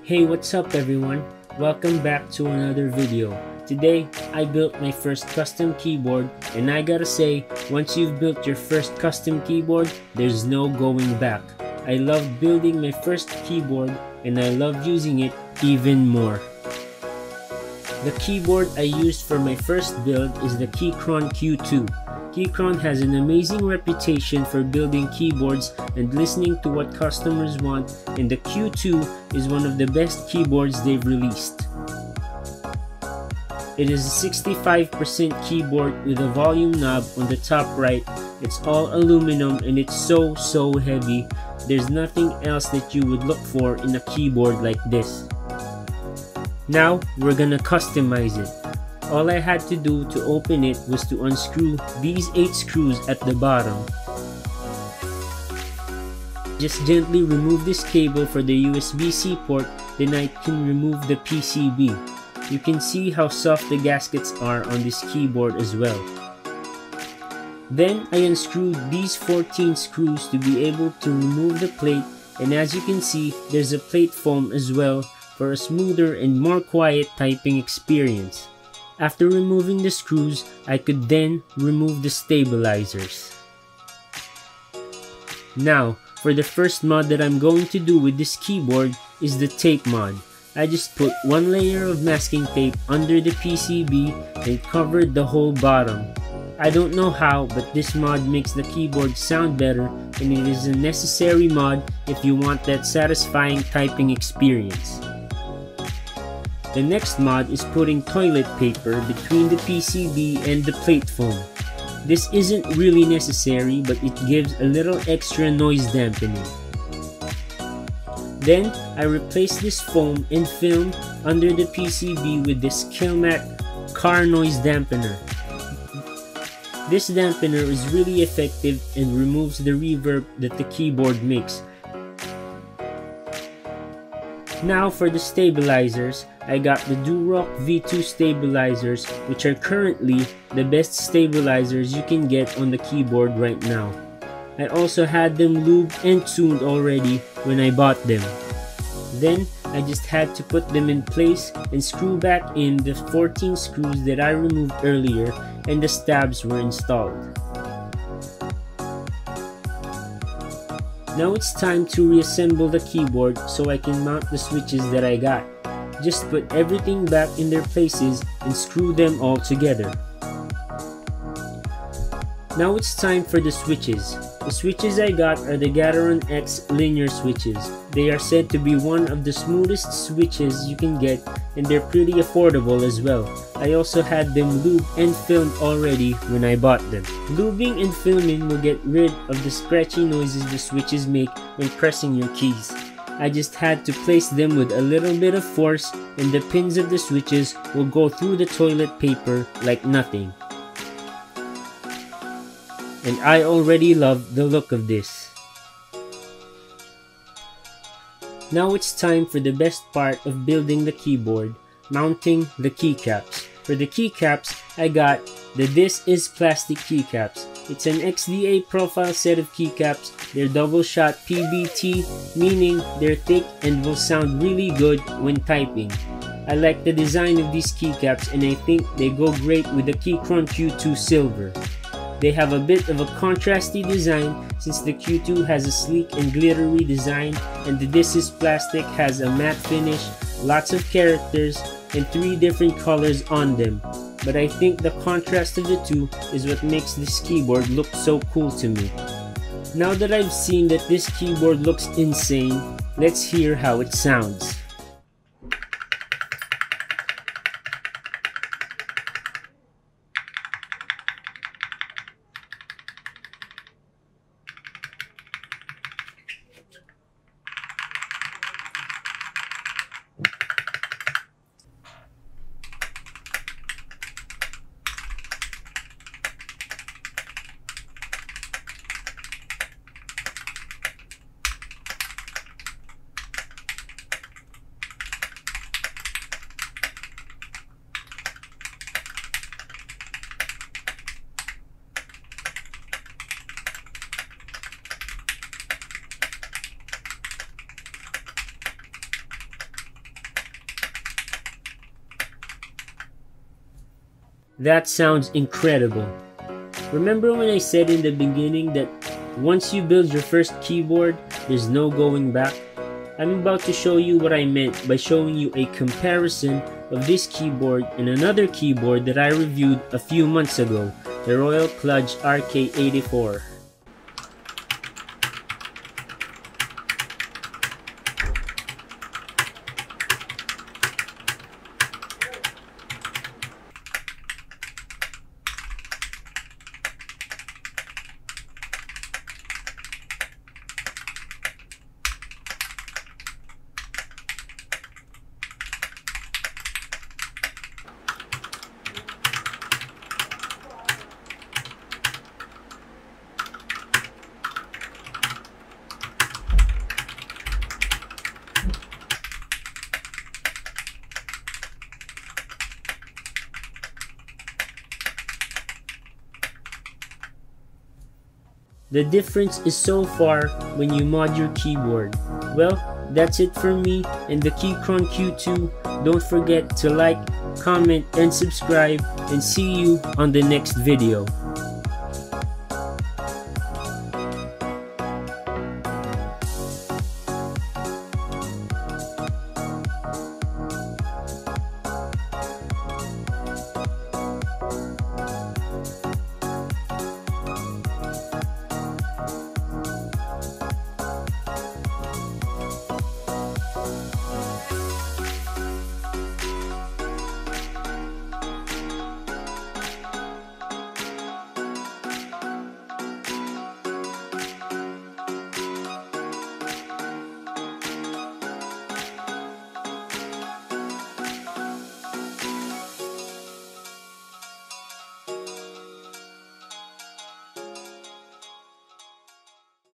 Hey, what's up everyone? Welcome back to another video. Today, I built my first custom keyboard, and I gotta say, once you've built your first custom keyboard, there's no going back. I love building my first keyboard, and I love using it even more. The keyboard I used for my first build is the Keychron Q2. Keychron has an amazing reputation for building keyboards and listening to what customers want, and the Q2 is one of the best keyboards they've released. It is a 65% keyboard with a volume knob on the top right. It's all aluminum and it's so heavy. There's nothing else that you would look for in a keyboard like this. Now we're gonna customize it. All I had to do to open it was to unscrew these 8 screws at the bottom. Just gently remove this cable for the USB-C port, then I can remove the PCB. You can see how soft the gaskets are on this keyboard as well. Then I unscrewed these 14 screws to be able to remove the plate, and as you can see, there's a plate foam as well for a smoother and more quiet typing experience. After removing the screws, I could then remove the stabilizers. Now, for the first mod that I'm going to do with this keyboard is the tape mod. I just put one layer of masking tape under the PCB and covered the whole bottom. I don't know how, but this mod makes the keyboard sound better, and it is a necessary mod if you want that satisfying typing experience. The next mod is putting toilet paper between the PCB and the plate foam. This isn't really necessary, but it gives a little extra noise dampening. Then I replaced this foam and film under the PCB with this Kilmat car noise dampener. This dampener is really effective and removes the reverb that the keyboard makes. Now for the stabilizers, I got the Durock V2 stabilizers, which are currently the best stabilizers you can get on the keyboard right now. I also had them lubed and tuned already when I bought them. Then I just had to put them in place and screw back in the 14 screws that I removed earlier, and the stabs were installed. Now it's time to reassemble the keyboard so I can mount the switches that I got. Just put everything back in their places and screw them all together. Now it's time for the switches. The switches I got are the Gateron X linear switches. They are said to be one of the smoothest switches you can get, and they're pretty affordable as well. I also had them lubed and filmed already when I bought them. Lubing and filming will get rid of the scratchy noises the switches make when pressing your keys. I just had to place them with a little bit of force, and the pins of the switches will go through the toilet paper like nothing. And I already love the look of this. Now it's time for the best part of building the keyboard, mounting the keycaps. For the keycaps, I got the This Is Plastic keycaps. It's an XDA profile set of keycaps. They're double shot PBT, meaning they're thick and will sound really good when typing. I like the design of these keycaps, and I think they go great with the Keychron Q2 Silver. They have a bit of a contrasty design since the Q2 has a sleek and glittery design, and the This Is Plastic has a matte finish, lots of characters, and 3 different colors on them. But I think the contrast of the two is what makes this keyboard look so cool to me. Now that I've seen that this keyboard looks insane, let's hear how it sounds. That sounds incredible. Remember when I said in the beginning that once you build your first keyboard, there's no going back? I'm about to show you what I meant by showing you a comparison of this keyboard and another keyboard that I reviewed a few months ago, the Royal Kludge RK84. The difference is so far when you mod your keyboard. Well, that's it for me and the Keychron Q2. Don't forget to like, comment, and subscribe, and see you on the next video.